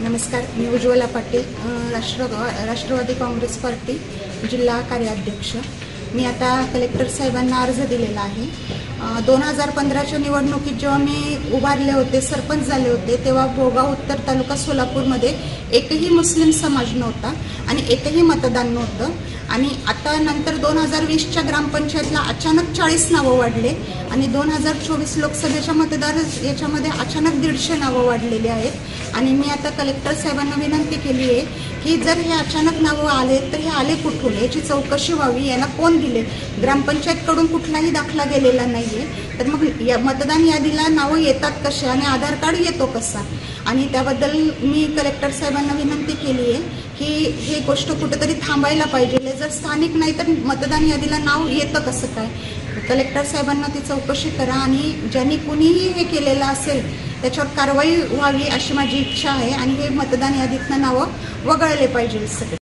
नमस्कार, मी उज्ज्वला पाटील, राष्ट्रवादी काँग्रेस पार्टी जिल्हा कार्याध्यक्ष। मी आता कलेक्टर साहेबांना अर्ज दिलेला आहे। 2015च्या निवडणुकीत जेव्हा मी उभारले होते, सरपंच झाले होते, तेव्हा भोगाव उत्तर तालुका सोलापूरमध्ये एकही मुस्लिम समाज नव्हता आणि एकही मतदान नव्हतं। आणि आता नंतर 2020च्या ग्रामपंचायतला अचानक 40 नावं वाढले आणि 2024 लोकसभेच्या मतदार याच्यामध्ये अचानक 150 नावं वाढलेली आहेत। आणि मी आता कलेक्टर साहेबांना विनंती केली आहे की जर हे अचानक नावं आले तर हे आले कुठून, याची चौकशी व्हावी, यांना कोण दिले। ग्रामपंचायतकडून कुठलाही दाखला गेलेला नाहीये, तर मग या मतदान यादीला नावं येतात कशा आणि आधार कार्ड येतो कसा। आणि त्याबद्दल मी कलेक्टर साहेबांना विनंती केली आहे की ही गोष्ट कुठेतरी थांबायला पाहिजे। जर स्थानिक नाही तर मतदान यादीला नाव येतं कसं काय। कलेक्टर साहेबांना ती चौकशी करा आणि ज्यांनी कुणीही हे केलेलं असेल त्याच्यावर कारवाई व्हावी अशी माझी इच्छा आहे आणि हे मतदान यादीतनं नावं वगळले पाहिजे सगळे।